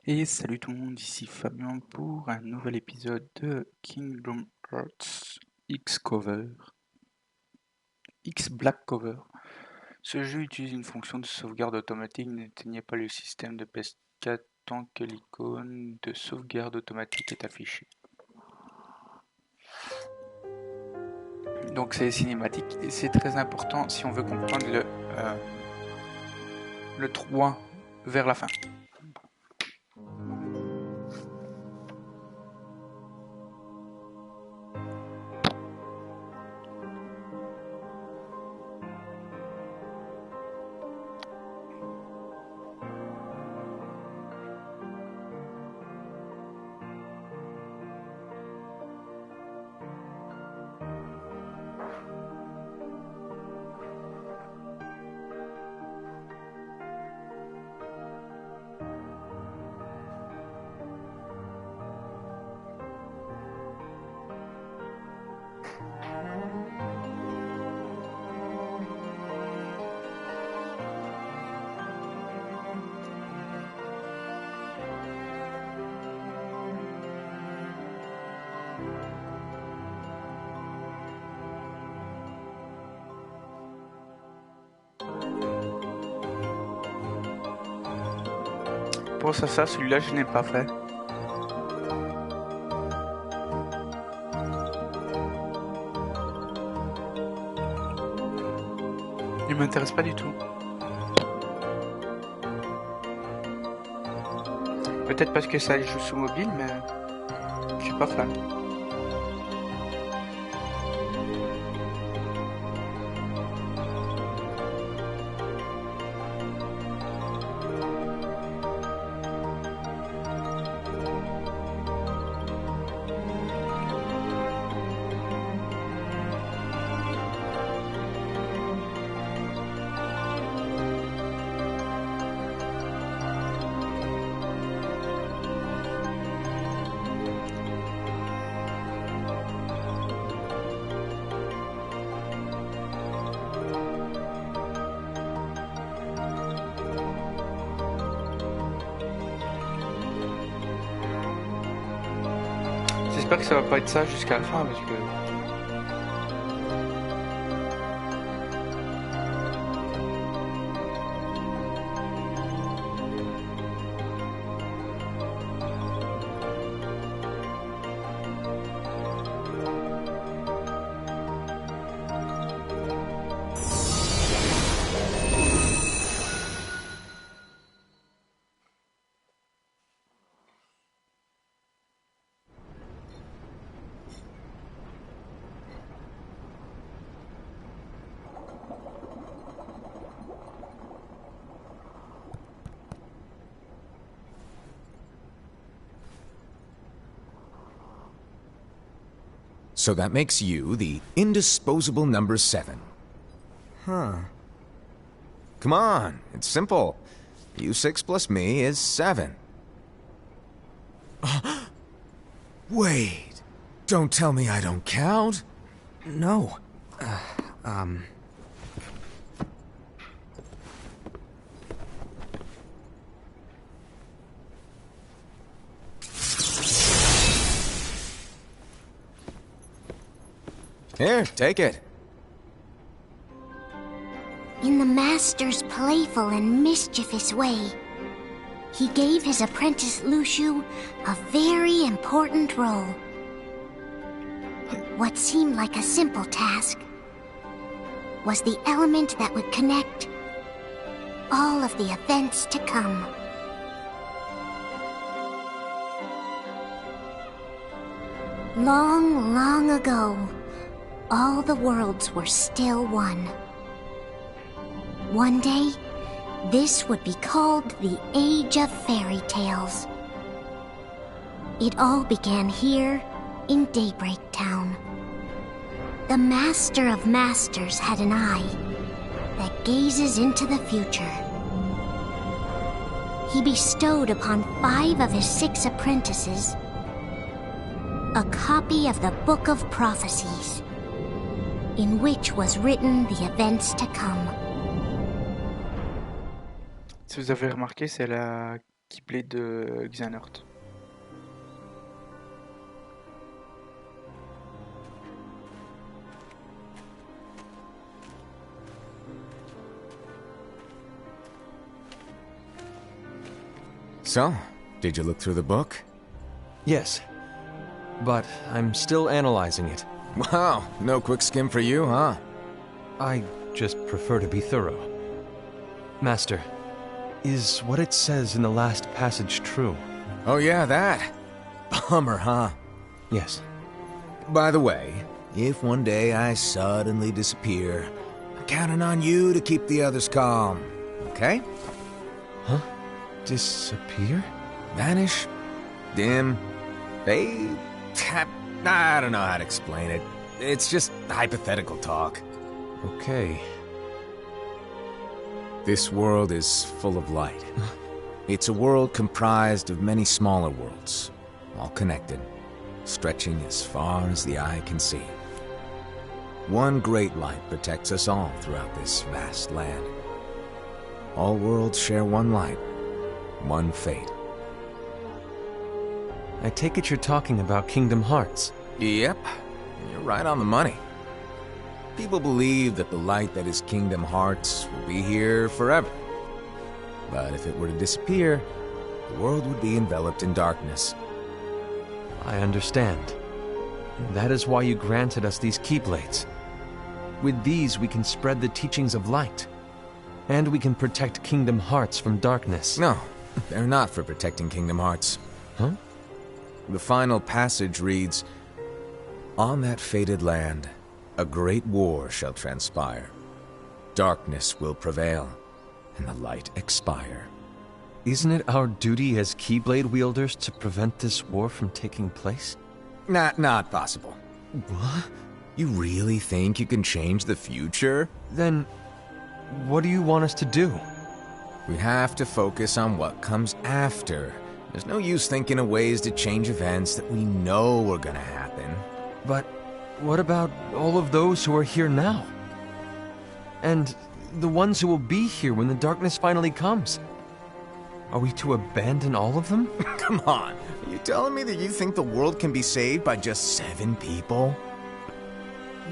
Et salut tout le monde, ici Fabien pour un nouvel épisode de Kingdom Hearts X Cover, X Black Cover. Ce jeu utilise une fonction de sauvegarde automatique, n'éteignez pas le système de PS4 tant que l'icône de sauvegarde automatique est affichée. Donc c'est cinématique et c'est très important si on veut comprendre le 3 vers la fin. Pour ça, celui-là je n'ai pas fait. Il m'intéresse pas du tout. Peut-être parce que ça joue sous mobile, mais je suis pas fan. J'espère que ça va pas être ça jusqu'à la fin parce que... So that makes you the indisposable number 7. Huh. Come on, it's simple. U6 plus me is 7. Wait, don't tell me I don't count. No. Here, take it. In the Master's playful and mischievous way, he gave his apprentice Luxu a very important role. What seemed like a simple task was the element that would connect all of the events to come. Long, long ago, all the worlds were still one. One day, this would be called the Age of Fairy Tales. It all began here in Daybreak Town. The Master of Masters had an eye that gazes into the future. he bestowed upon 5 of his 6 apprentices a copy of the Book of Prophecies, in which was written the events to come. Si vous avez remarqué, c'est la Keyblade de Xehanort. So, did you look through the book? Yes. But I'm still analyzing it. Wow, no quick skim for you, huh? I just prefer to be thorough. Master, is what it says in the last passage true? Oh yeah, that. Bummer, huh? Yes. By the way, if one day I suddenly disappear, I'm counting on you to keep the others calm, okay? Huh? Disappear? Vanish? Dim? Fade? I don't know how to explain it. It's just hypothetical talk. Okay. This world is full of light. It's a world comprised of many smaller worlds, all connected, stretching as far as the eye can see. One great light protects us all throughout this vast land. All worlds share one light, one fate. I take it you're talking about Kingdom Hearts. Yep, you're right on the money. People believe that the light that is Kingdom Hearts will be here forever. But if it were to disappear, the world would be enveloped in darkness. I understand. And that is why you granted us these Keyblades. With these, we can spread the teachings of light. And we can protect Kingdom Hearts from darkness. No, they're not for protecting Kingdom Hearts. Huh? The final passage reads, "On that fated land, a great war shall transpire. Darkness will prevail, and the light expire." Isn't it our duty as Keyblade wielders to prevent this war from taking place? Not possible. What? You really think you can change the future? Then, what do you want us to do? We have to focus on what comes after. There's no use thinking of ways to change events that we know are gonna happen. But what about all of those who are here now? And the ones who will be here when the darkness finally comes? Are we to abandon all of them? Come on, are you telling me that you think the world can be saved by just 7 people?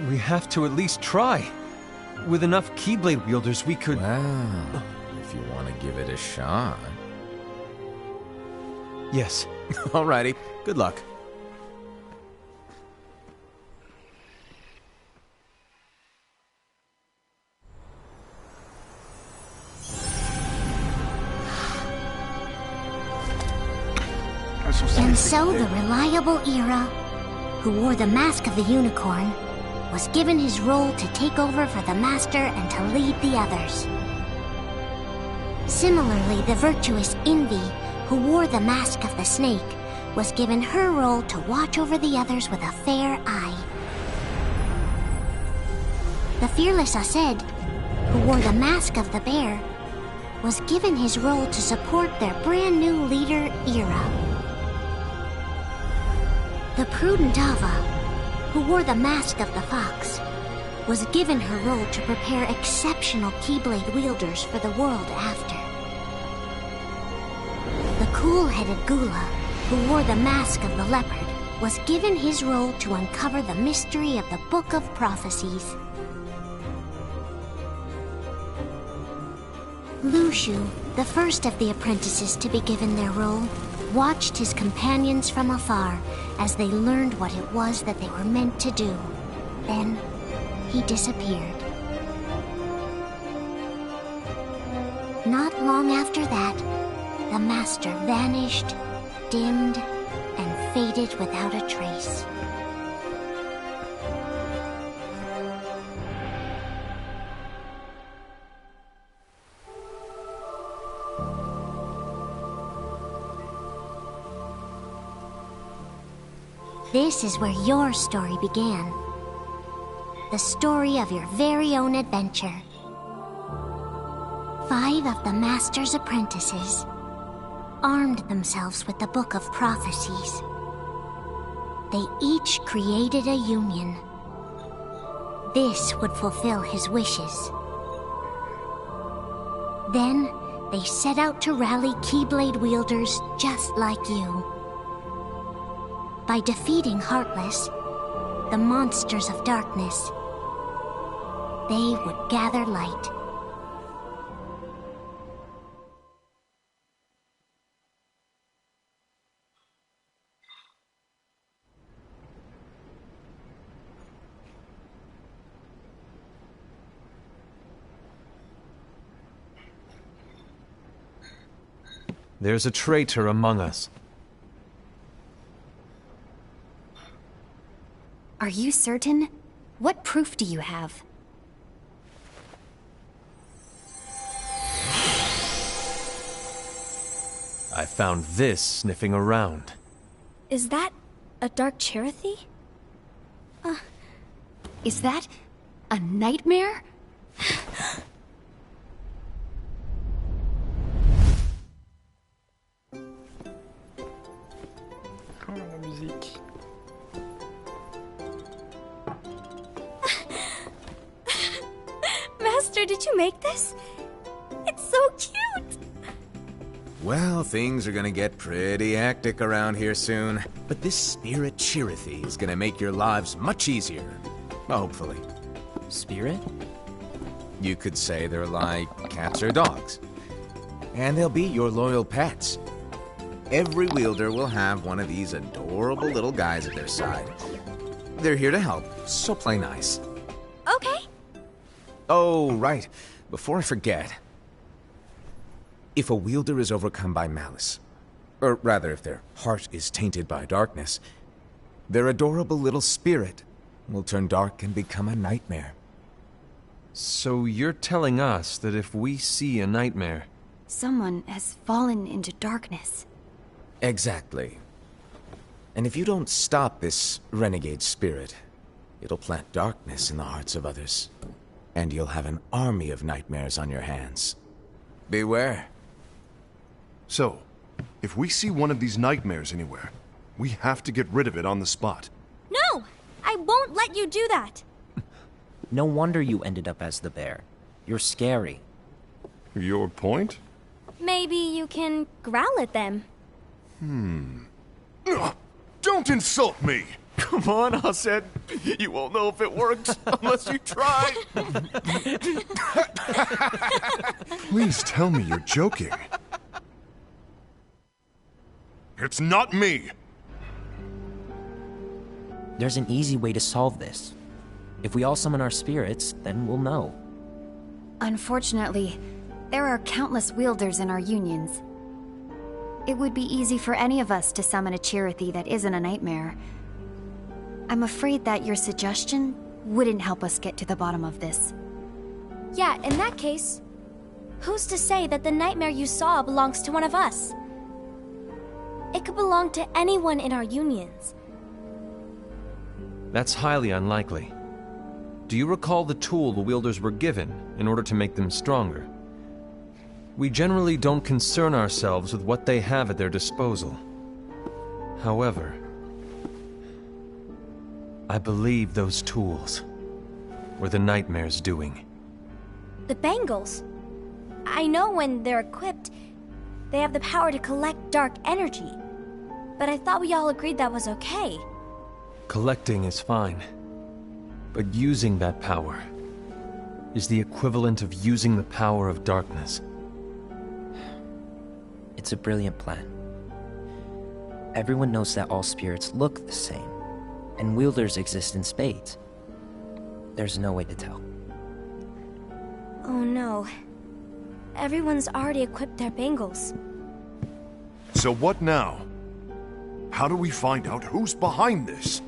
We have to at least try. With enough Keyblade wielders, we could... Well, if you want to give it a shot. Yes. Alrighty, good luck. And so the reliable Ira, who wore the mask of the unicorn, was given his role to take over for the Master and to lead the others. Similarly, the virtuous Envy, who wore the mask of the snake, was given her role to watch over the others with a fair eye. The fearless Aced, who wore the mask of the bear, was given his role to support their brand new leader, Ira. The prudent Ava, who wore the mask of the fox, was given her role to prepare exceptional Keyblade wielders for the world after. The cool-headed Gula, who wore the mask of the leopard, was given his role to uncover the mystery of the Book of Prophecies. Lushu, the first of the apprentices to be given their role, watched his companions from afar as they learned what it was that they were meant to do. Then, he disappeared. Not long after that, the Master vanished, dimmed, and faded without a trace. This is where your story began. The story of your very own adventure. 5 of the Master's apprentices, armed themselves with the Book of Prophecies. They each created a union. This would fulfill his wishes. Then, they set out to rally Keyblade wielders just like you. By defeating Heartless, the monsters of darkness, they would gather light. There's a traitor among us. Are you certain? What proof do you have? I found this sniffing around. Is that a Dark Chirithy? Is that a nightmare? Oh, la musique. Master, did you make this? It's so cute! Well, things are gonna get pretty hectic around here soon. But this Spirit Chirithy is gonna make your lives much easier. Hopefully. Spirit? You could say they're like cats or dogs. And they'll be your loyal pets. Every wielder will have one of these adorable little guys at their side. They're here to help, so play nice. Okay. Oh, right. Before I forget. If a wielder is overcome by malice, or rather if their heart is tainted by darkness, their adorable little spirit will turn dark and become a nightmare. So you're telling us that if we see a nightmare... Someone has fallen into darkness. Exactly. And if you don't stop this renegade spirit, it'll plant darkness in the hearts of others. And you'll have an army of nightmares on your hands. Beware. So, if we see one of these nightmares anywhere, we have to get rid of it on the spot. No! I won't let you do that! No wonder you ended up as the bear. You're scary. Your point? Maybe you can growl at them. Ugh, don't insult me! Come on, Hassad. You won't know if it works unless you try. Please tell me you're joking. It's not me! There's an easy way to solve this. If we all summon our spirits, then we'll know. Unfortunately, there are countless wielders in our unions. It would be easy for any of us to summon a Chirithy that isn't a nightmare. I'm afraid that your suggestion wouldn't help us get to the bottom of this. Yeah, in that case, who's to say that the nightmare you saw belongs to one of us? It could belong to anyone in our unions. That's highly unlikely. Do you recall the tool the wielders were given in order to make them stronger? We generally don't concern ourselves with what they have at their disposal. However, I believe those tools were the nightmare's doing. The bangles. I know when they're equipped, they have the power to collect dark energy. But I thought we all agreed that was okay. Collecting is fine, but using that power is the equivalent of using the power of darkness. It's a brilliant plan. Everyone knows that all spirits look the same, and wielders exist in spades. There's no way to tell. Oh no. Everyone's already equipped their bangles. So what now? How do we find out who's behind this?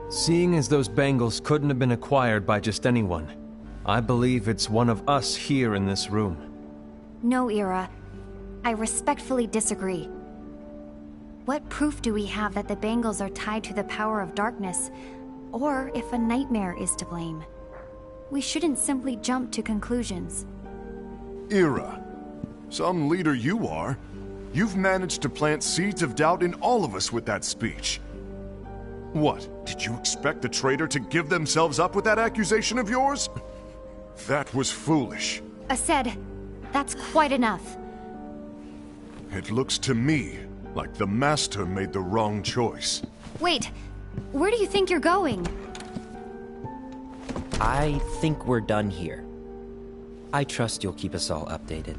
Seeing as those bangles couldn't have been acquired by just anyone, I believe it's one of us here in this room. No, Ira. I respectfully disagree. What proof do we have that the bangles are tied to the power of darkness, or if a nightmare is to blame? We shouldn't simply jump to conclusions. Ira, some leader you are. You've managed to plant seeds of doubt in all of us with that speech. What, did you expect the traitor to give themselves up with that accusation of yours? That was foolish. Aced, that's quite enough. It looks to me like the Master made the wrong choice. Wait, where do you think you're going? I think we're done here. I trust you'll keep us all updated.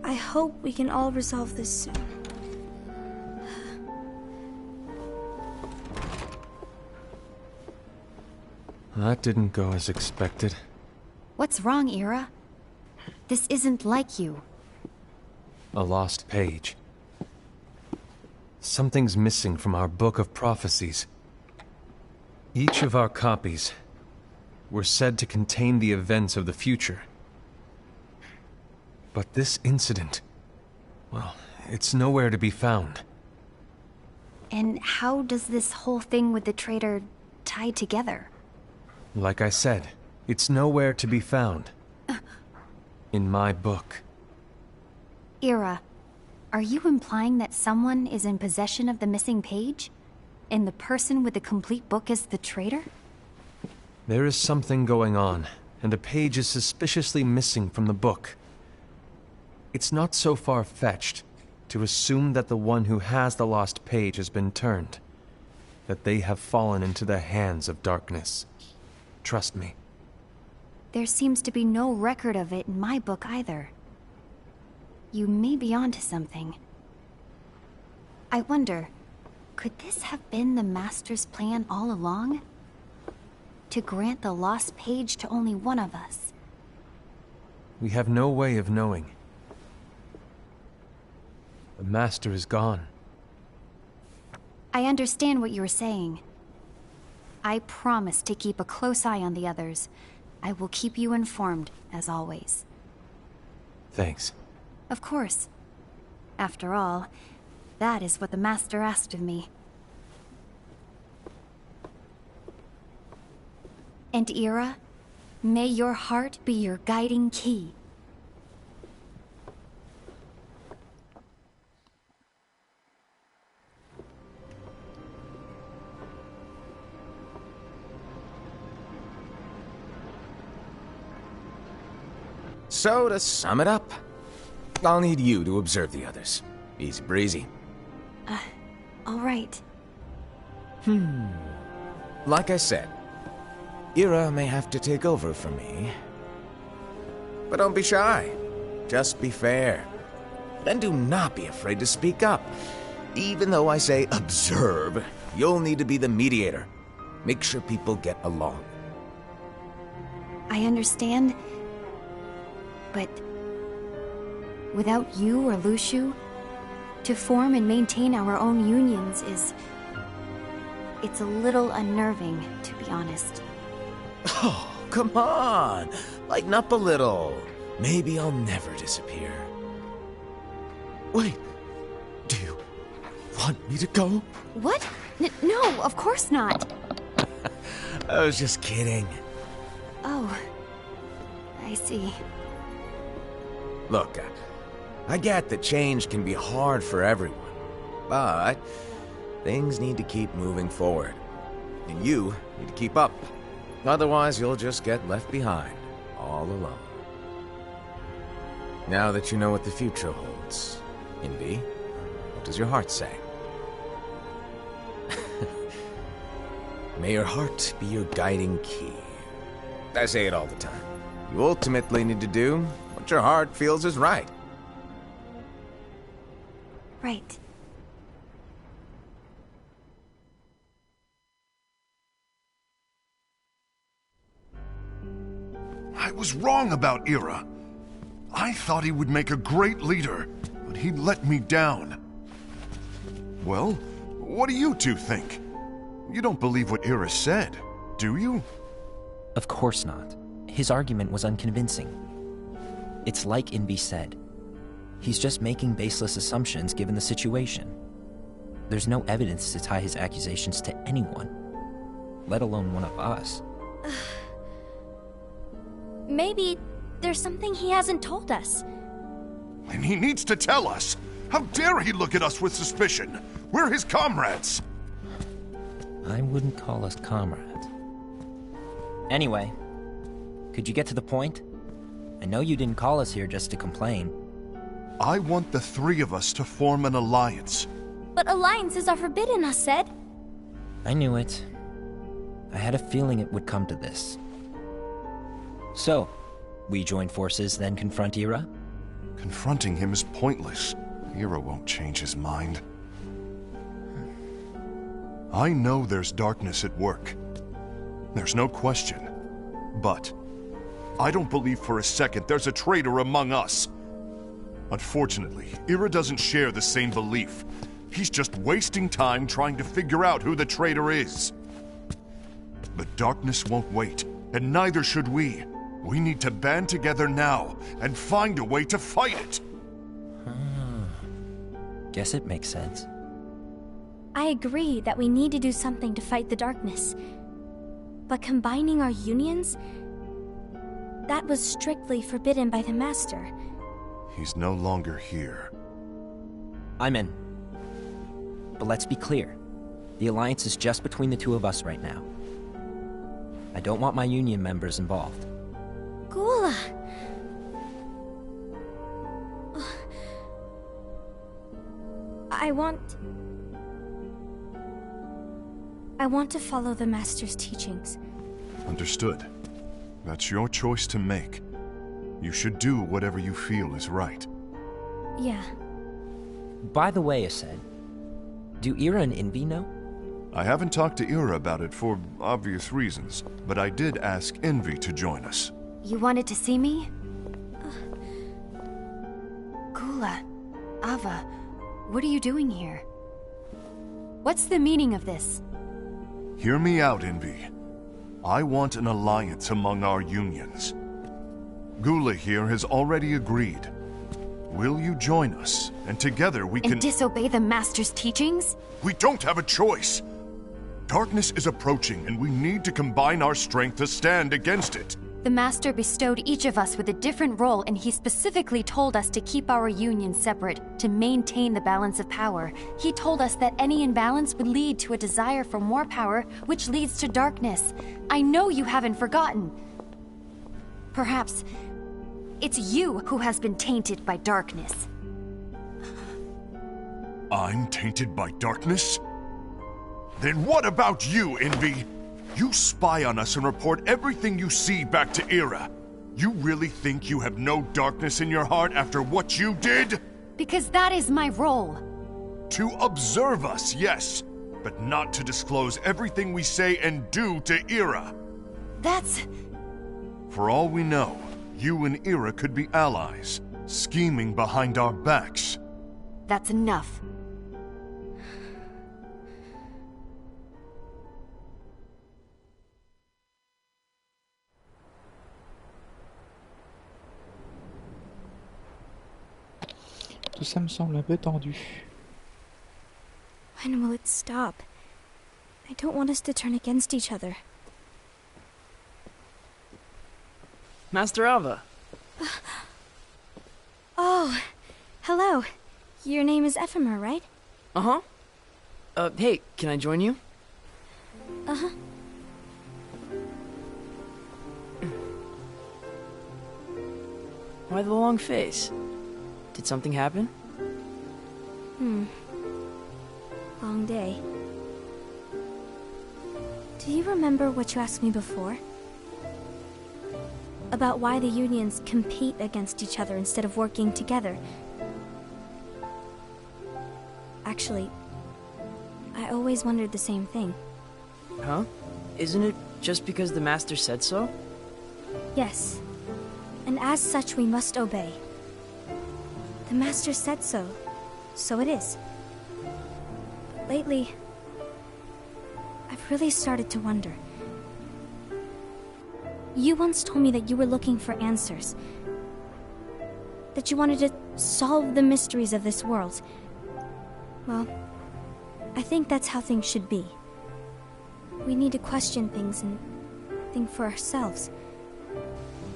I hope we can all resolve this soon. That didn't go as expected. What's wrong, Ira? This isn't like you. A lost page. Something's missing from our book of prophecies. Each of our copies were said to contain the events of the future. But this incident, well, it's nowhere to be found. And how does this whole thing with the traitor tie together? Like I said, it's nowhere to be found. In my book. Ira, are you implying that someone is in possession of the missing page? And the person with the complete book is the traitor? There is something going on, and a page is suspiciously missing from the book. It's not so far-fetched to assume that the one who has the lost page has been turned, that they have fallen into the hands of darkness. Trust me. There seems to be no record of it in my book either. You may be onto something. I wonder, could this have been the Master's plan all along? To grant the lost page to only one of us? We have no way of knowing. The Master is gone. I understand what you're saying. I promise to keep a close eye on the others. I will keep you informed, as always. Thanks. Of course. After all, that is what the Master asked of me. And Ira, may your heart be your guiding key. So, to sum it up, I'll need you to observe the others. Easy breezy. All right. Like I said, Ira may have to take over for me. But don't be shy. Just be fair. And do not be afraid to speak up. Even though I say observe, you'll need to be the mediator. Make sure people get along. I understand. But without you or Luxu, to form and maintain our own unions is... it's a little unnerving, to be honest. Oh, come on! Lighten up a little. Maybe I'll never disappear. Wait, do you want me to go? What? No, of course not. I was just kidding. Oh, I see. Look, I get that change can be hard for everyone, but things need to keep moving forward. And you need to keep up. Otherwise, you'll just get left behind, all alone. Now that you know what the future holds, Invi, what does your heart say? May your heart be your guiding key. I say it all the time. You ultimately need to do what your heart feels is right. Right. I was wrong about Ira. I thought he would make a great leader, but he let me down. Well, what do you two think? You don't believe what Ira said, do you? Of course not. His argument was unconvincing. It's like Invi said. He's just making baseless assumptions given the situation. There's no evidence to tie his accusations to anyone, let alone one of us. Maybe there's something he hasn't told us. And he needs to tell us. How dare he look at us with suspicion? We're his comrades. I wouldn't call us comrades. Anyway, could you get to the point? I know you didn't call us here just to complain. I want the three of us to form an alliance. But alliances are forbidden, us said. I knew it. I had a feeling it would come to this. So, we join forces, then confront Ira? Confronting him is pointless. Ira won't change his mind. I know there's darkness at work. There's no question. But I don't believe for a second there's a traitor among us. Unfortunately, Ira doesn't share the same belief. He's just wasting time trying to figure out who the traitor is. The darkness won't wait, and neither should we. We need to band together now and find a way to fight it. Guess it makes sense. I agree that we need to do something to fight the darkness. But combining our unions? That was strictly forbidden by the Master. He's no longer here. I'm in. But let's be clear. The alliance is just between the two of us right now. I don't want my union members involved. Gula! I want to follow the Master's teachings. Understood. That's your choice to make. You should do whatever you feel is right. Yeah. By the way, Aced, do Ira and Envy know? I haven't talked to Ira about it for obvious reasons, but I did ask Envy to join us. You wanted to see me? Gula, Ava, what are you doing here? What's the meaning of this? Hear me out, Envy. I want an alliance among our unions. Gula here has already agreed. Will you join us? And together we can... And disobey the Master's teachings? We don't have a choice! Darkness is approaching, and we need to combine our strength to stand against it. The Master bestowed each of us with a different role, and he specifically told us to keep our union separate, to maintain the balance of power. He told us that any imbalance would lead to a desire for more power, which leads to darkness. I know you haven't forgotten. Perhaps it's you who has been tainted by darkness. I'm tainted by darkness? Then what about you, Envy? You spy on us and report everything you see back to Ira. You really think you have no darkness in your heart after what you did? Because that is my role. To observe us, yes, but not to disclose everything we say and do to Ira. That's... For all we know, you and Ira could be allies, scheming behind our backs. That's enough. Tout ça me semble un peu tendu. When will it stop? I don't want us to turn against each other. Master Ava. Oh, hello. Your name is Ephemer, right? Uh-huh. Hey, can I join you? Uh-huh. Why the long face? Did something happen? Long day. Do you remember what you asked me before? About why the unions compete against each other instead of working together. Actually, I always wondered the same thing. Huh? Isn't it just because the Master said so? Yes. And as such, we must obey. The Master said so, so it is. But lately, I've really started to wonder. You once told me that you were looking for answers. That you wanted to solve the mysteries of this world. Well, I think that's how things should be. We need to question things and think for ourselves.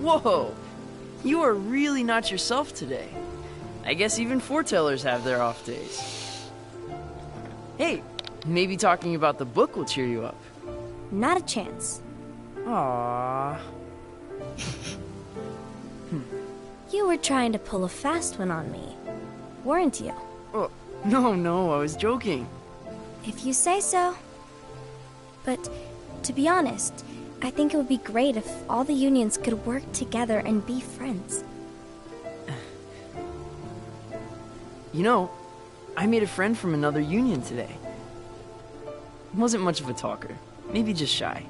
Whoa! You are really not yourself today. I guess even foretellers have their off days. Hey, maybe talking about the book will cheer you up. Not a chance. Aww. You were trying to pull a fast one on me, weren't you? Oh, no, I was joking. If you say so. But, to be honest, I think it would be great if all the unions could work together and be friends. You know, I made a friend from another union today. Wasn't much of a talker, maybe just shy.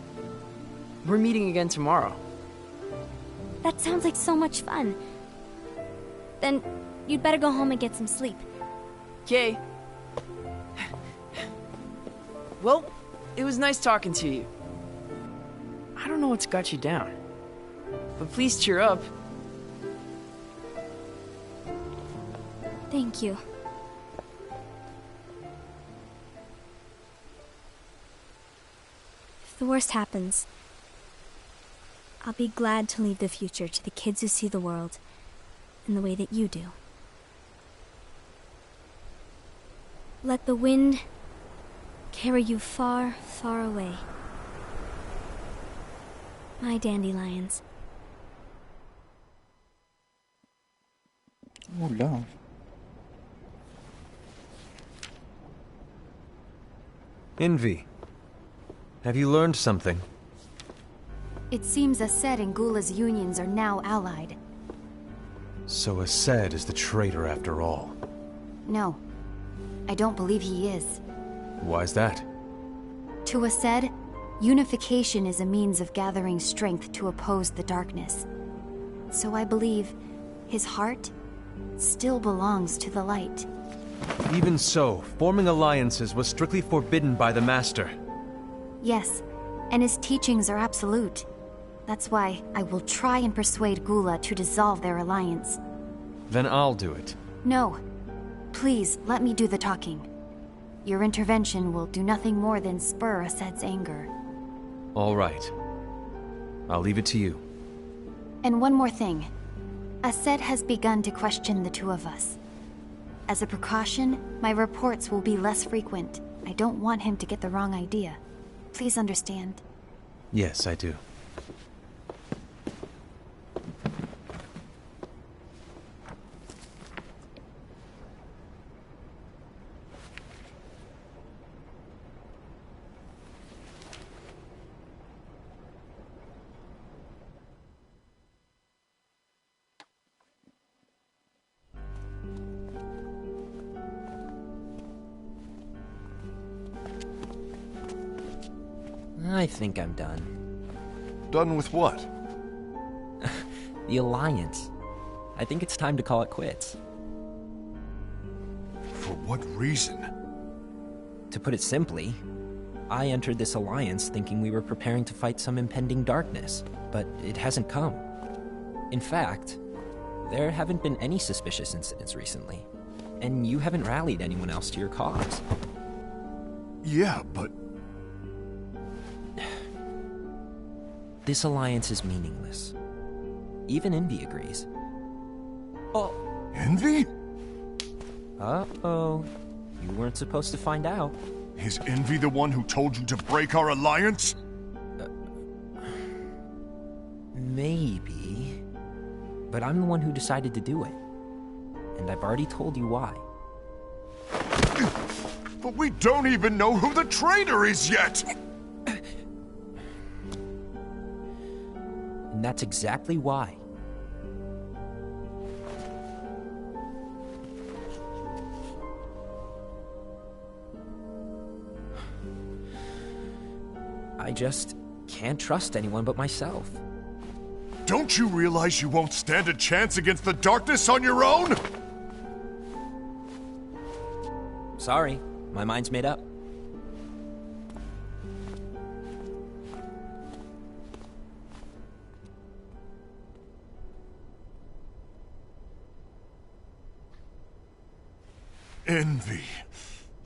We're meeting again tomorrow. That sounds like so much fun. Then, you'd better go home and get some sleep. Okay. Well, it was nice talking to you. I don't know what's got you down, but please cheer up. Thank you. If the worst happens, I'll be glad to leave the future to the kids who see the world in the way that you do. Let the wind carry you far, far away. My dandelions. Oula. Envy, have you learned something? It seems Aced and Gula's unions are now allied. So Aced is the traitor after all. No, I don't believe he is. Why's that? To Aced, unification is a means of gathering strength to oppose the darkness. So I believe his heart still belongs to the light. Even so, forming alliances was strictly forbidden by the Master. Yes, and his teachings are absolute. That's why I will try and persuade Gula to dissolve their alliance. Then I'll do it. No. Please, let me do the talking. Your intervention will do nothing more than spur Aced's anger. All right. I'll leave it to you. And one more thing. Aced has begun to question the two of us. As a precaution, my reports will be less frequent. I don't want him to get the wrong idea. Please understand. Yes, I do. I think I'm done. Done with what? The Alliance. I think it's time to call it quits. For what reason? To put it simply, I entered this alliance thinking we were preparing to fight some impending darkness, but it hasn't come. In fact, there haven't been any suspicious incidents recently, and you haven't rallied anyone else to your cause. Yeah, but... This alliance is meaningless. Even Envy agrees. Oh. Envy? Uh-oh. You weren't supposed to find out. Is Envy the one who told you to break our alliance? Maybe. But I'm the one who decided to do it. And I've already told you why. But we don't even know who the traitor is yet! And that's exactly why. I just can't trust anyone but myself. Don't you realize you won't stand a chance against the darkness on your own? Sorry, my mind's made up. Envy,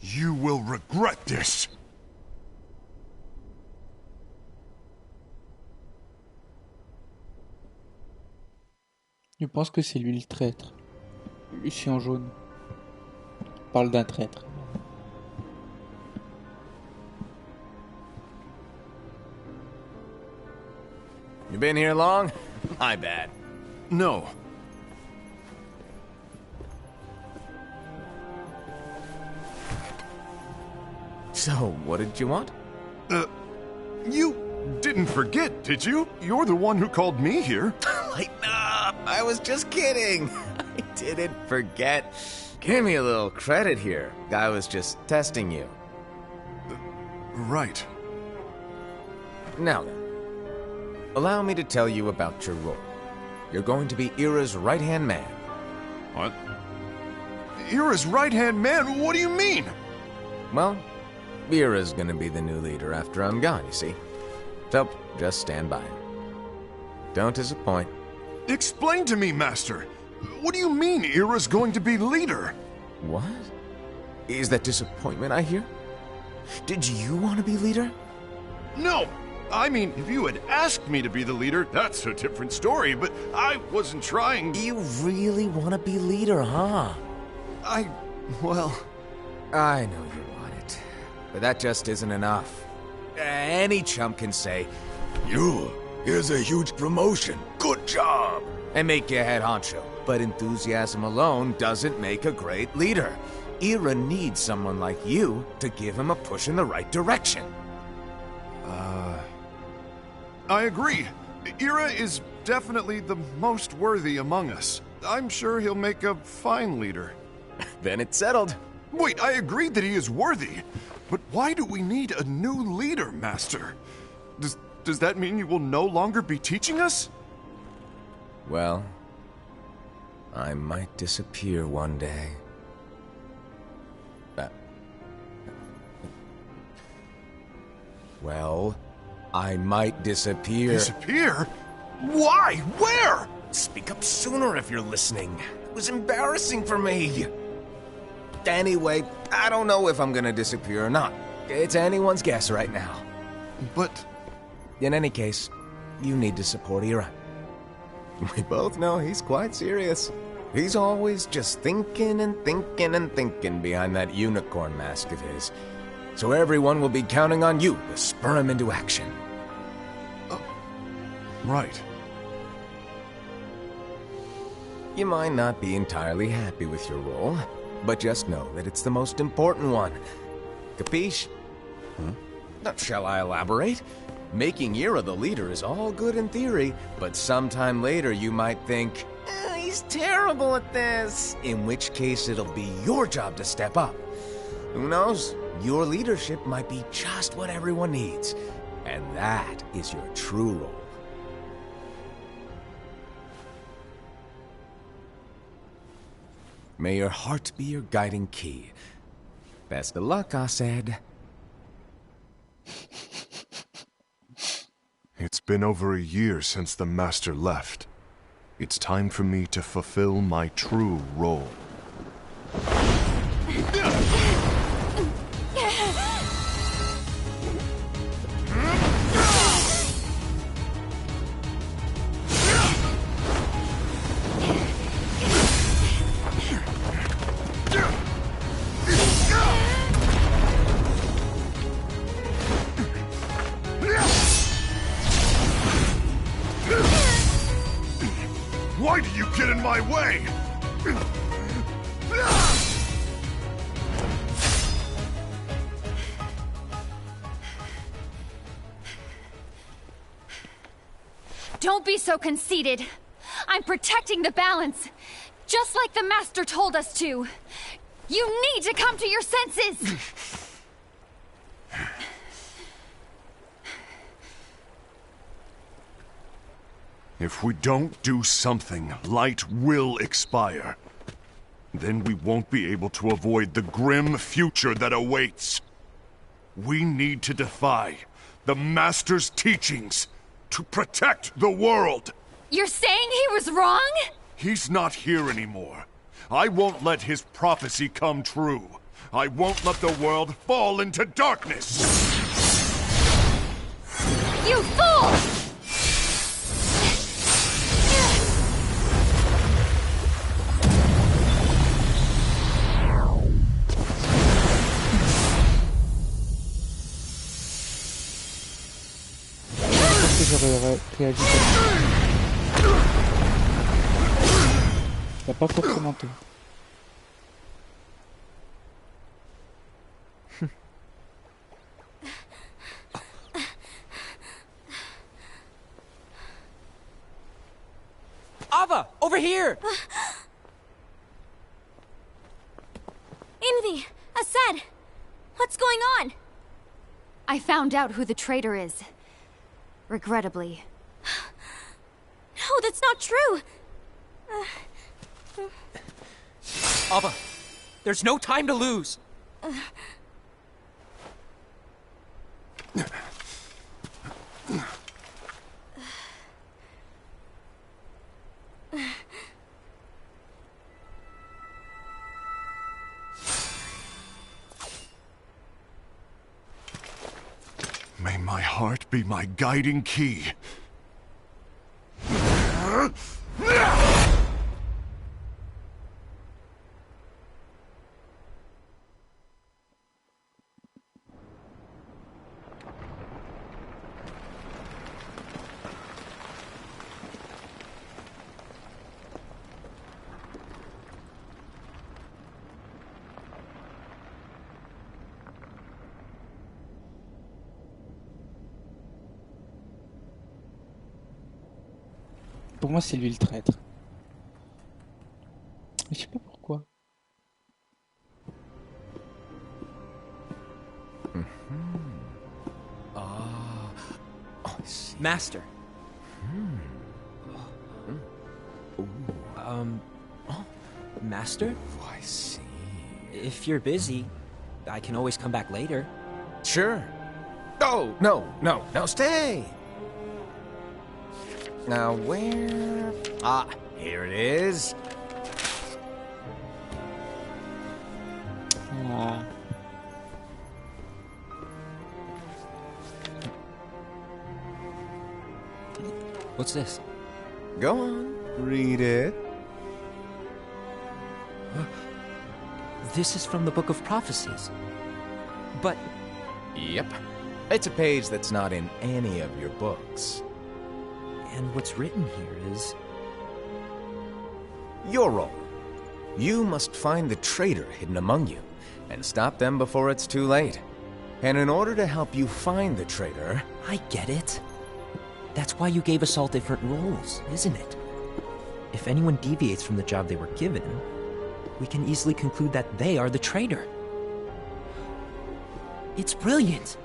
you will regret this. Je pense que c'est lui le traître. Lucien Jaune. Parle d'un traître. You been here long? My bad. No. So, what did you want? You didn't forget, did you? You're the one who called me here. Lighten up! I was just kidding. I didn't forget. Give me a little credit here. I was just testing you. Right. Now then, allow me to tell you about your role. You're going to be Ira's right-hand man. What? Ira's right-hand man? What do you mean? Well, Ira's gonna be the new leader after I'm gone, you see. So, just stand by. Don't disappoint. Explain to me, Master. What do you mean Ira's going to be leader? What? Is that disappointment I hear? Did you want to be leader? No! I mean, if you had asked me to be the leader, that's a different story, but I wasn't trying... You really want to be leader, huh? Well... I know you want it, but that just isn't enough. Any chump can say, here's a huge promotion, good job, and make you head honcho. But enthusiasm alone doesn't make a great leader. Ira needs someone like you to give him a push in the right direction. I agree. Ira is definitely the most worthy among us. I'm sure he'll make a fine leader. Then it's settled. Wait, I agreed that he is worthy. But why do we need a new leader, Master? Does that mean you will no longer be teaching us? Well, I might disappear one day. Well, I might disappear. Disappear? Why? Where? Speak up sooner if you're listening. It was embarrassing for me. Anyway, I don't know if I'm gonna disappear or not. It's anyone's guess right now. But... In any case, you need to support Ira. We both know he's quite serious. He's always just thinking and thinking and thinking behind that unicorn mask of his. So everyone will be counting on you to spur him into action. Right. You might not be entirely happy with your role, but just know that it's the most important one. Capiche? Shall I elaborate? Making Ira the leader is all good in theory, but sometime later you might think, he's terrible at this, in which case it'll be your job to step up. Who knows? Your leadership might be just what everyone needs, and that is your true role. May your heart be your guiding key. Best of luck, Asaad. It's been over a year since the Master left. It's time for me to fulfill my true role. Why do you get in my way? Don't be so conceited. I'm protecting the balance, just like the Master told us to. You need to come to your senses! If we don't do something, light will expire. Then we won't be able to avoid the grim future that awaits. We need to defy the Master's teachings to protect the world. You're saying he was wrong? He's not here anymore. I won't let his prophecy come true. I won't let the world fall into darkness. You fool! réagi tellement. Il a pas forcément tort. Ava, over here! Envy! Aced! What's going on? I found out who the traitor is. Regrettably. No, that's not true! Ava, there's no time to lose! May my heart be my guiding key. Pour moi, c'est lui le traître. Mais je sais pas pourquoi. Master. Master? I see. If you're busy, I can always come back later. Sure. Oh, no, stay! Now, where... Ah, here it is. Ah. What's this? Go on, read it. This is from the Book of Prophecies. But Yep. It's a page that's not in any of your books. and what's written here is... Your role. You must find the traitor hidden among you, and stop them before it's too late. And in order to help you find the traitor... I get it. That's why you gave us all different roles, isn't it? If anyone deviates from the job they were given, we can easily conclude that they are the traitor. It's brilliant.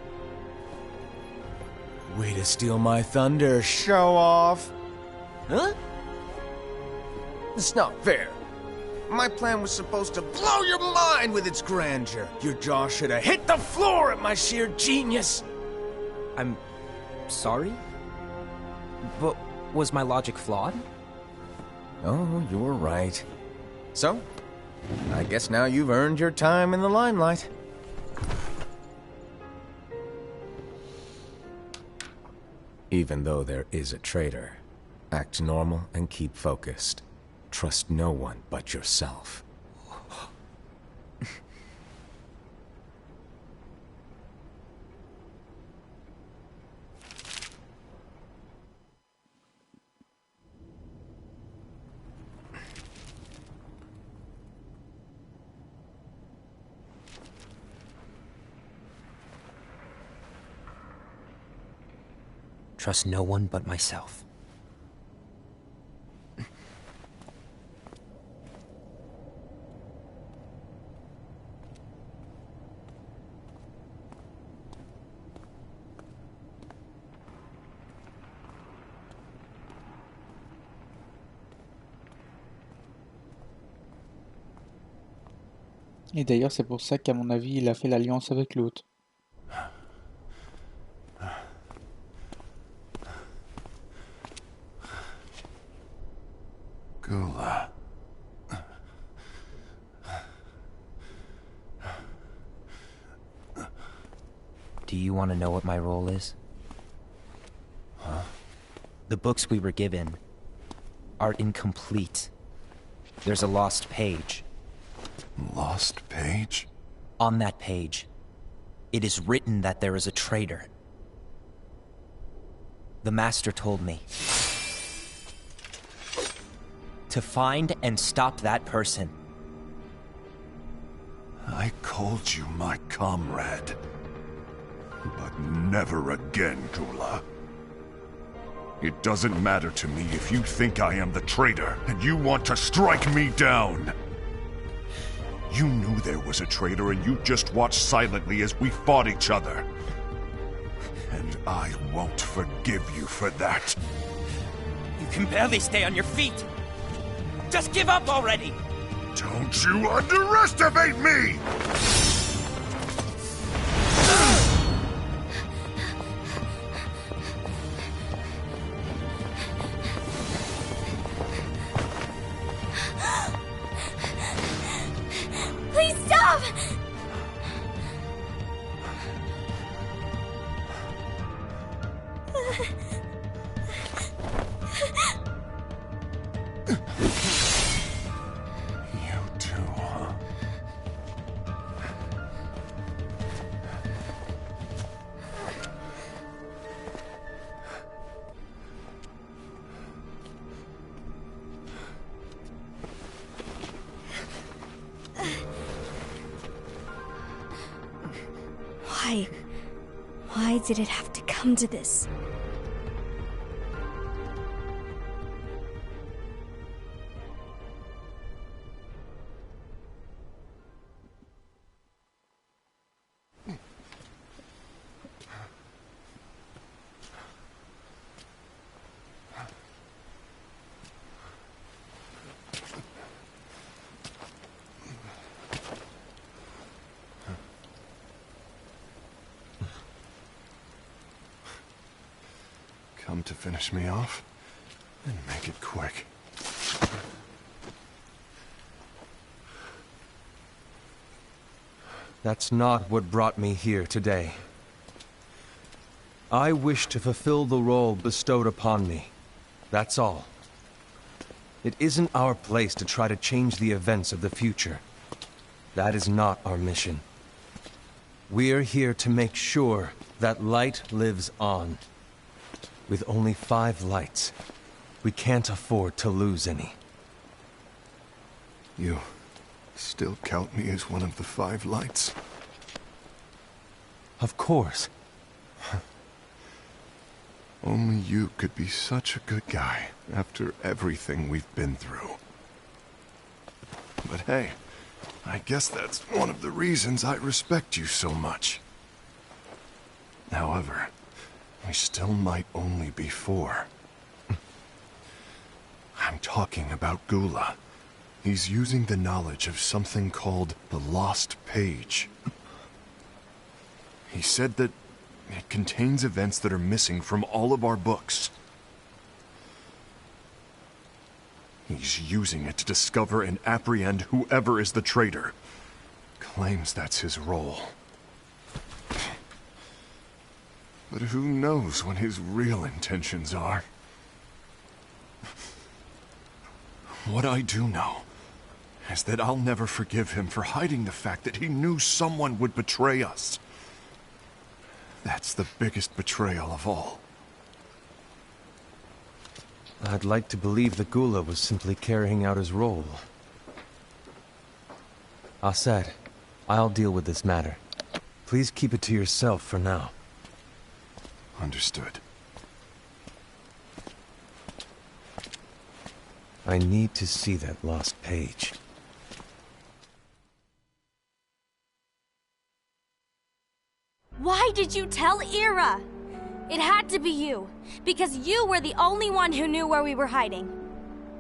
Way to steal my thunder, show off! Huh? It's not fair. My plan was supposed to blow your mind with its grandeur. Your jaw should have hit the floor at my sheer genius. I'm sorry? But was my logic flawed? Oh, you're right. So, I guess now you've earned your time in the limelight. Even though there is a traitor, act normal and keep focused. Trust no one but yourself. Trust no one but myself. Et d'ailleurs, c'est pour ça qu'à mon avis, il a fait l'alliance avec l'autre. Gula. Do you want to know what my role is? Huh? The books we were given are incomplete. There's a lost page. Lost page? On that page, it is written that there is a traitor. The Master told me to find and stop that person. I called you my comrade. But never again, Gula. It doesn't matter to me if you think I am the traitor and you want to strike me down. You knew there was a traitor and you just watched silently as we fought each other. And I won't forgive you for that. You can barely stay on your feet. Just give up already! Don't you underestimate me! Please stop! You too, huh? Why did it have to come to this? Come to finish me off? And make it quick. That's not what brought me here today. I wish to fulfill the role bestowed upon me. That's all. It isn't our place to try to change the events of the future. That is not our mission. We're here to make sure that light lives on. With only 5 lights, we can't afford to lose any. You still count me as one of the 5 lights? Of course. Only you could be such a good guy after everything we've been through. But hey, I guess that's one of the reasons I respect you so much. However, we still might only be 4. I'm talking about Gula. He's using the knowledge of something called the Lost Page. He said that it contains events that are missing from all of our books. He's using it to discover and apprehend whoever is the traitor. Claims that's his role. But who knows what his real intentions are? What I do know is that I'll never forgive him for hiding the fact that he knew someone would betray us. That's the biggest betrayal of all. I'd like to believe that Gula was simply carrying out his role. Aset, I'll deal with this matter. Please keep it to yourself for now. Understood. I need to see that lost page. Why did you tell Ira? It had to be you, because you were the only one who knew where we were hiding.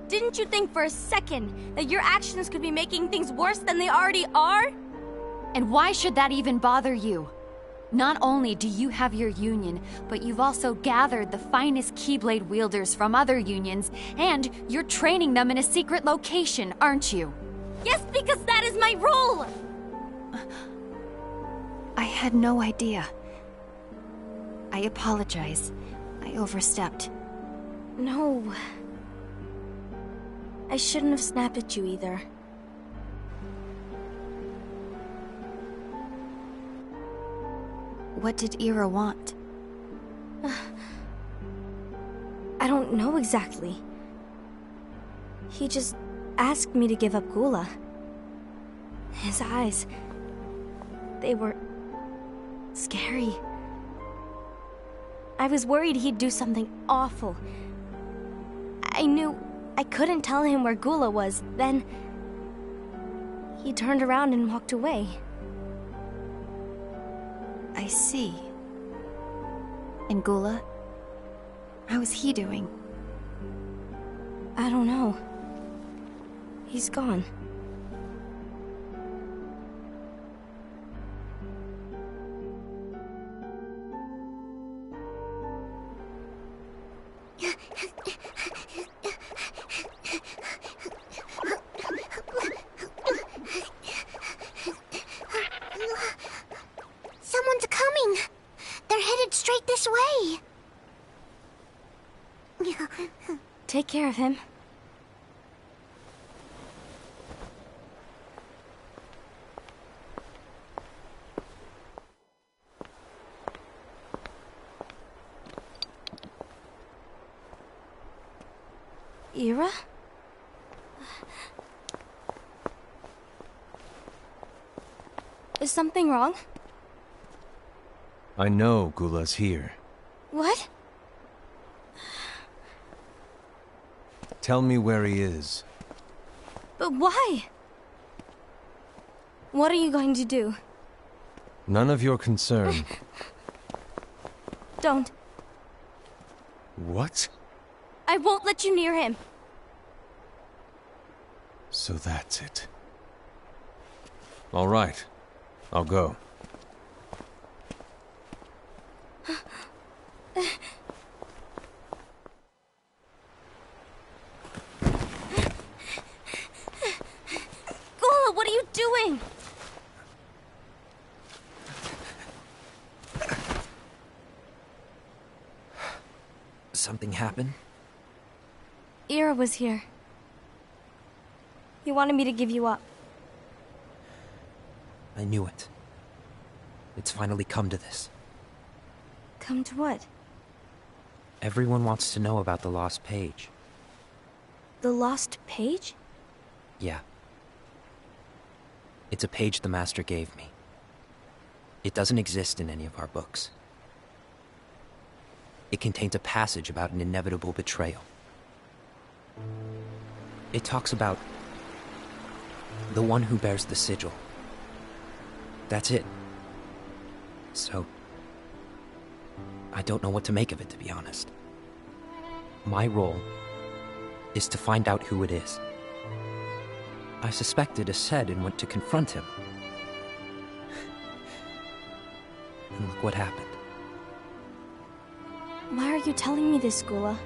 Didn't you think for a second that your actions could be making things worse than they already are? And why should that even bother you? Not only do you have your union, but you've also gathered the finest Keyblade wielders from other unions, and you're training them in a secret location, aren't you? Yes, because that is my role! I had no idea. I apologize. I overstepped. No. I shouldn't have snapped at you either. What did Ira want? I don't know exactly. He just asked me to give up Gula. His eyes... they were... scary. I was worried he'd do something awful. I knew I couldn't tell him where Gula was. Then... he turned around and walked away. I see. And Gula? How is he doing? I don't know. He's gone. Someone's coming. They're headed straight this way. Take care of him. Ira? Is something wrong? I know Gula's here. What? Tell me where he is. But why? What are you going to do? None of your concern. Don't. What? I won't let you near him. So that's it. All right. I'll go. Gula, what are you doing? Something happened? Ira was here. He wanted me to give you up. I knew it. It's finally come to this. Come to what? Everyone wants to know about the lost page. The lost page? Yeah. It's a page the Master gave me. It doesn't exist in any of our books. It contains a passage about an inevitable betrayal. It talks about the one who bears the sigil. That's it. So, I don't know what to make of it, to be honest. My role is to find out who it is. I suspected Aced and went to confront him. And look what happened. Why are you telling me this, Gula?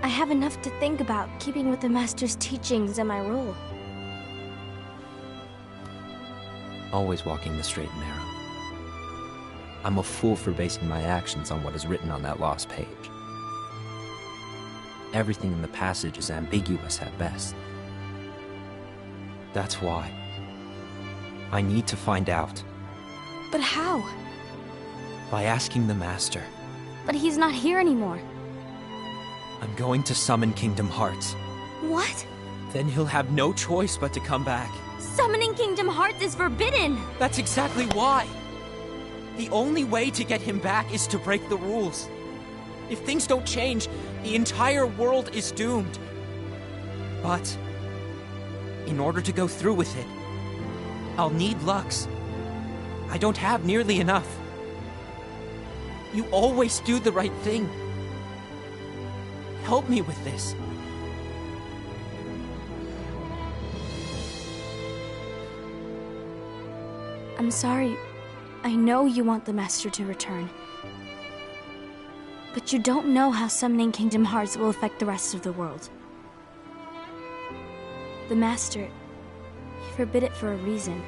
I have enough to think about, keeping with the Master's teachings and my role. Always walking the straight and narrow. I'm a fool for basing my actions on what is written on that lost page. Everything in the passage is ambiguous at best. That's why I need to find out. But how? By asking the Master. But he's not here anymore. I'm going to summon Kingdom Hearts. What? Then he'll have no choice but to come back. Summoning Kingdom Hearts is forbidden! That's exactly why! The only way to get him back is to break the rules. If things don't change, the entire world is doomed. But, in order to go through with it, I'll need Lux. I don't have nearly enough. You always do the right thing. Help me with this. I'm sorry. I know you want the Master to return. But you don't know how summoning Kingdom Hearts will affect the rest of the world. The Master, he forbid it for a reason.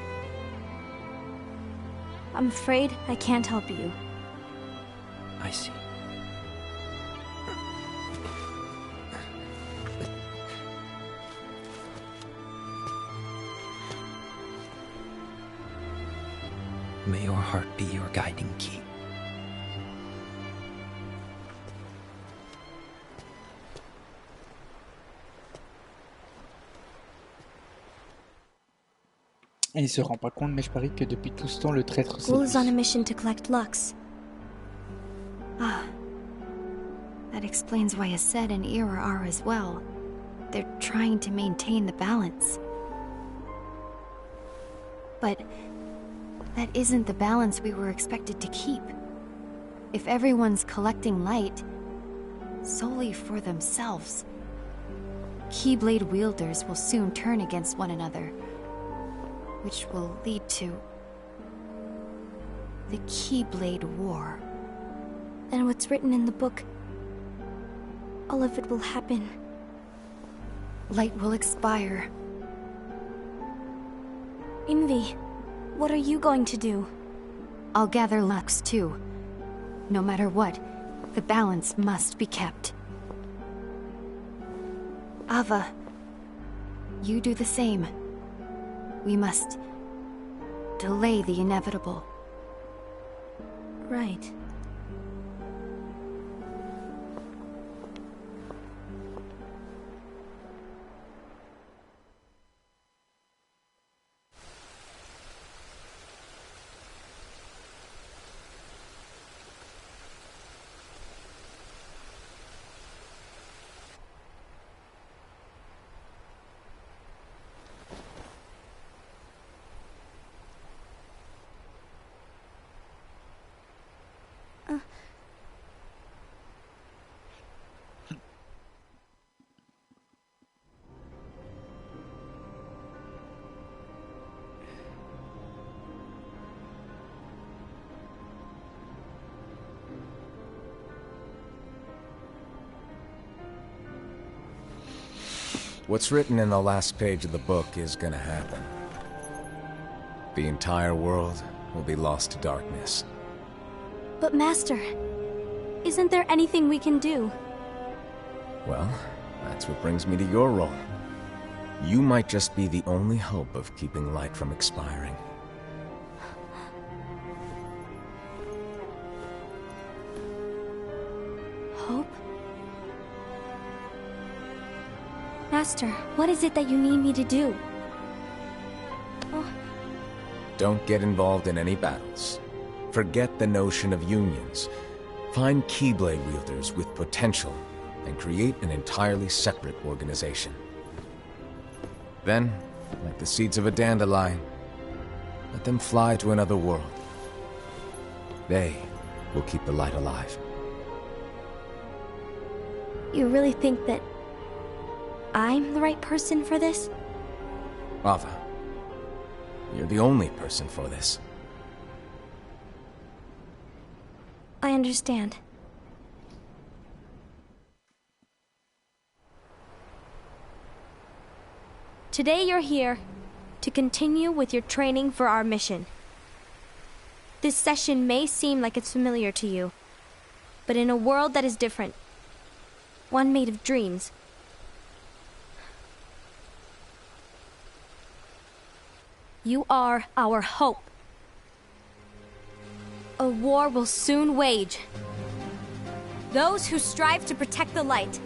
I'm afraid I can't help you. I see. May your heart be your guiding key. Et il se rend pas compte, mais je parie que depuis tout ce temps, le traître c'est Ghoul is on a lui. mission to collect Lux. Ah. That explains why Aced and Ira are as well. They're trying to maintain the balance. But that isn't the balance we were expected to keep. If everyone's collecting light solely for themselves, Keyblade wielders will soon turn against one another, which will lead to the Keyblade War. And what's written in the book, all of it will happen. Light will expire. Envy, what are you going to do? I'll gather Lux too. No matter what, the balance must be kept. Ava, you do the same. We must delay the inevitable. Right. What's written in the last page of the book is gonna happen. The entire world will be lost to darkness. But Master, isn't there anything we can do? Well, that's what brings me to your role. You might just be the only hope of keeping light from expiring. Hope? Master, what is it that you need me to do? Oh, Don't get involved in any battles. Forget the notion of unions. Find Keyblade wielders with potential and create an entirely separate organization. Then, like the seeds of a dandelion, let them fly to another world. They will keep the light alive. you really think that I'm the right person for this? Ava, you're the only person for this. I understand. Today you're here to continue with your training for our mission. This session may seem like it's familiar to you, but in a world that is different, one made of dreams, you are our hope. A war will soon wage. Those who strive to protect the light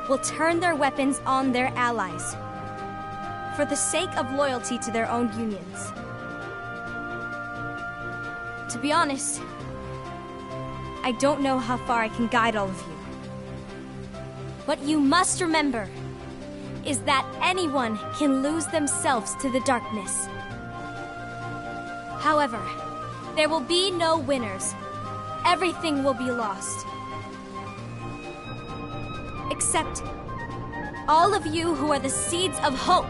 will turn their weapons on their allies for the sake of loyalty to their own unions. To be honest, I don't know how far I can guide all of you. What you must remember is that anyone can lose themselves to the darkness. However, there will be no winners. Everything will be lost. Except all of you who are the seeds of hope.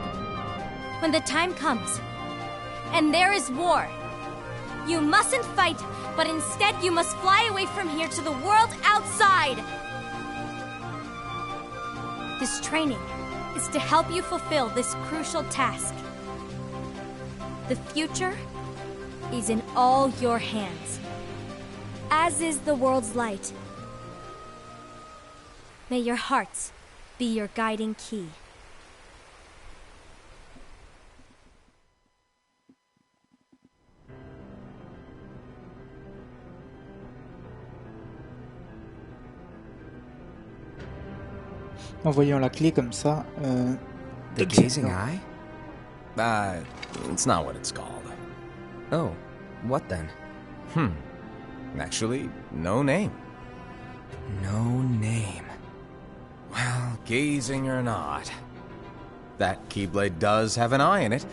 When the time comes, and there is war, you mustn't fight, but instead you must fly away from here to the world outside. This training is to help you fulfill this crucial task. The future is in all your hands, as is the world's light. May your hearts be your guiding key. En voyant la clé comme ça, The Jack- gazing eye? It's not what it's called. Oh, what then? Actually, no name. No name. Well, gazing or not, that Keyblade does have an eye in it.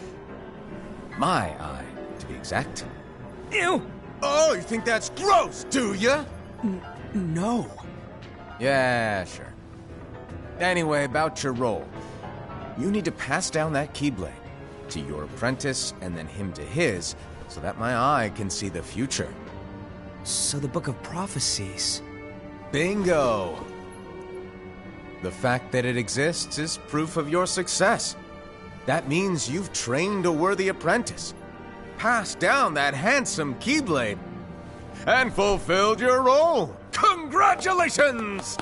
My eye, to be exact. Ew! Oh, you think that's gross, do ya? No. Yeah, sure. Anyway, about your role. You need to pass down that Keyblade to your apprentice and then him to his, so that my eye can see the future. So the Book of Prophecies... Bingo! The fact that it exists is proof of your success. That means you've trained a worthy apprentice, passed down that handsome Keyblade, and fulfilled your role. Congratulations!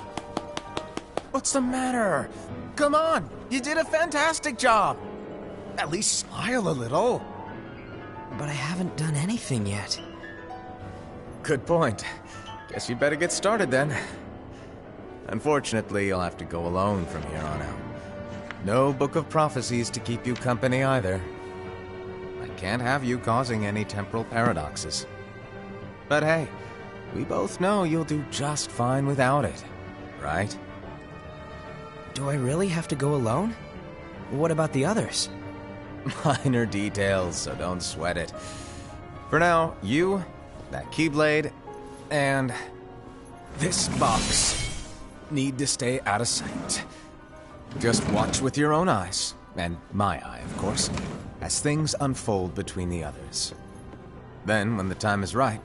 What's the matter? Come on, you did a fantastic job. At least smile a little. But I haven't done anything yet. Good point. Guess you'd better get started then. Unfortunately, you'll have to go alone from here on out. No Book of Prophecies to keep you company either. I can't have you causing any temporal paradoxes. But hey, we both know you'll do just fine without it, right? Do I really have to go alone? What about the others? Minor details, so don't sweat it. For now, you, that Keyblade, and this box need to stay out of sight. Just watch with your own eyes, and my eye, of course, as things unfold between the others. Then, when the time is right,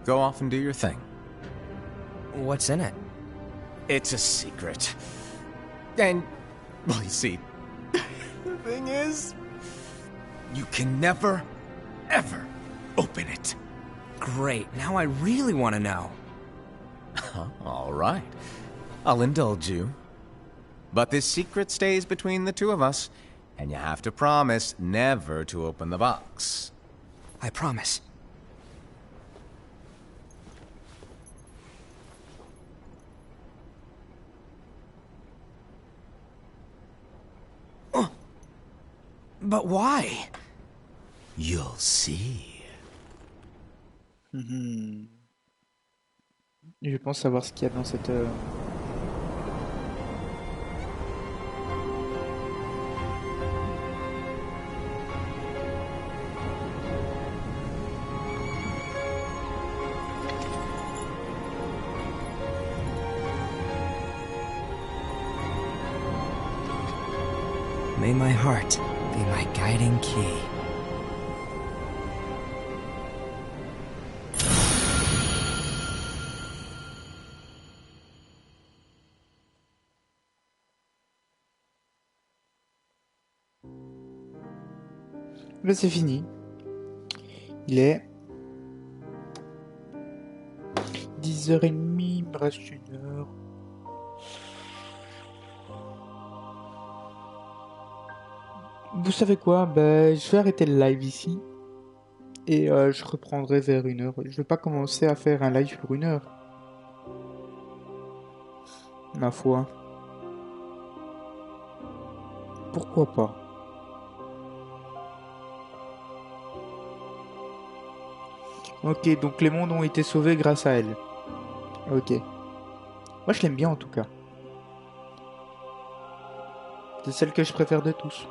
go off and do your thing. What's in it? It's a secret. And, well, you see, the thing is, you can never, ever open it. Great, now I really want to know. All right. I'll indulge you. But this secret stays between the two of us, and you have to promise never to open the box. I promise. But why? You'll see. Je pense savoir ce qu'il y a dans cette... May my heart be my guiding key. Ben c'est fini. Il est 10h30, il me reste 1 heure. Vous savez quoi? Ben, je vais arrêter le live ici. Et je reprendrai vers 1 heure. Je vais pas commencer à faire un live pour 1 heure. Ma foi. Pourquoi pas? Ok, donc les mondes ont été sauvés grâce à elle. Ok. Moi je l'aime bien en tout cas. C'est celle que je préfère de tous.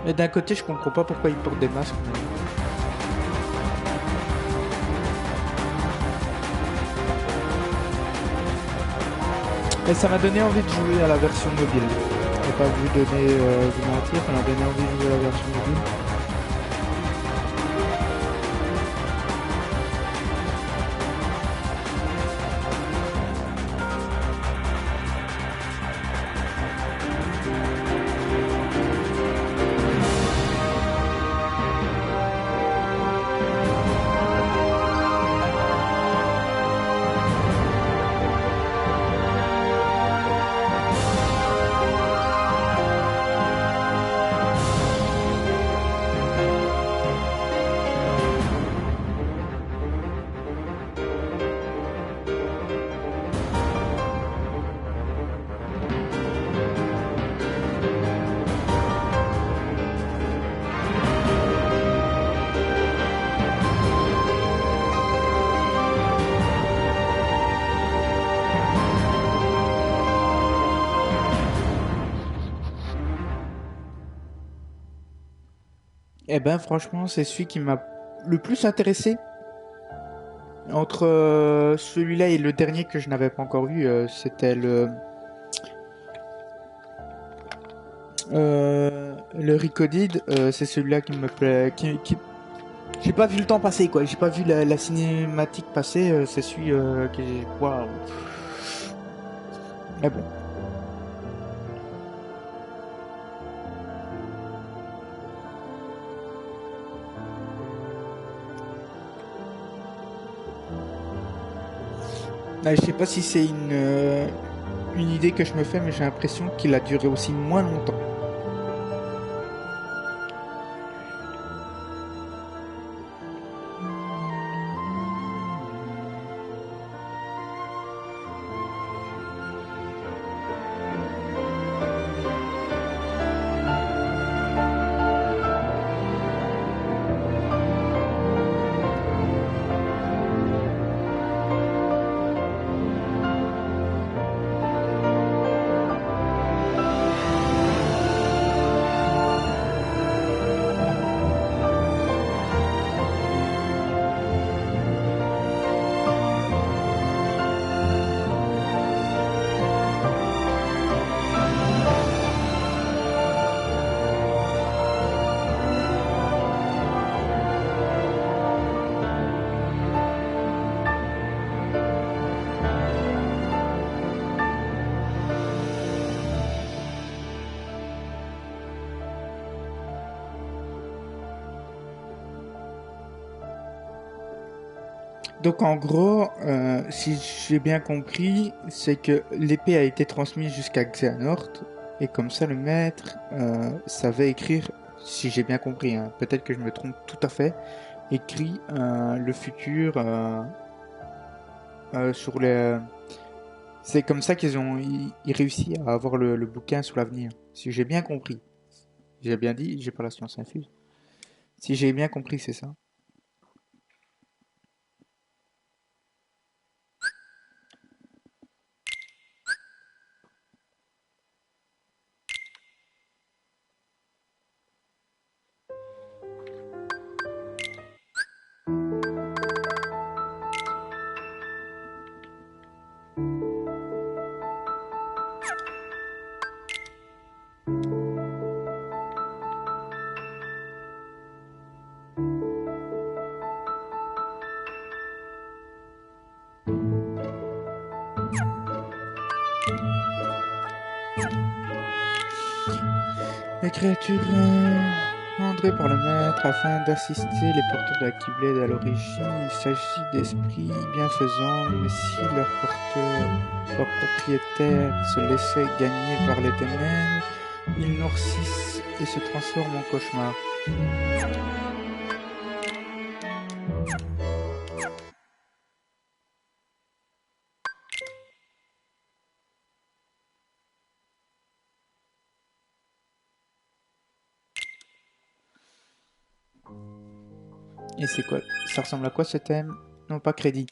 Mais d'un côté je comprends pas pourquoi ils portent des masques. Et ça m'a donné envie de jouer à la version mobile. Je n'ai pas vous donner vous mentir, ça m'a donné envie de jouer à la version mobile. Eh ben franchement, c'est celui qui m'a le plus intéressé. Entre celui-là et le dernier que je n'avais pas encore vu, c'était le Recoded. C'est celui-là qui me plaît, j'ai pas vu le temps passer, quoi. J'ai pas vu la cinématique passer. C'est celui que j'ai... Waouh. Mais bon. Je sais pas si c'est une idée que je me fais, mais j'ai l'impression qu'il a duré aussi moins longtemps. Donc en gros, si j'ai bien compris, c'est que l'épée a été transmise jusqu'à Xehanort, et comme ça le maître savait écrire, si j'ai bien compris, hein, peut-être que je me trompe tout à fait, écrit le futur sur les... C'est comme ça qu'ils ont réussi à avoir le bouquin sur l'avenir, si j'ai bien compris. J'ai bien dit, j'ai pas la science infuse. Si j'ai bien compris, c'est ça. Les créatures engendrées par le maître afin d'assister les porteurs de la Keyblade à l'origine. Il s'agit d'esprits bienfaisants, mais si leur porteur, leur propriétaire se laissait gagner par les ténèbres, ils noircissent et se transforment en cauchemar. Et c'est quoi? Ça ressemble à quoi ce thème? Non, pas crédit.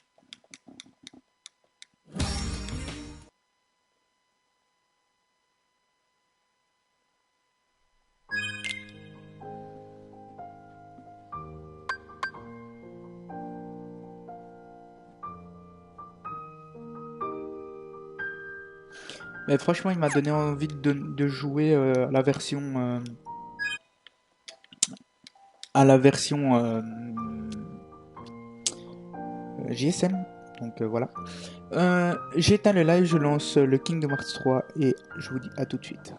Mais franchement, il m'a donné envie de jouer à la version GSM. Donc voilà. J'éteins le live, je lance le Kingdom Hearts 3 et je vous dis à tout de suite.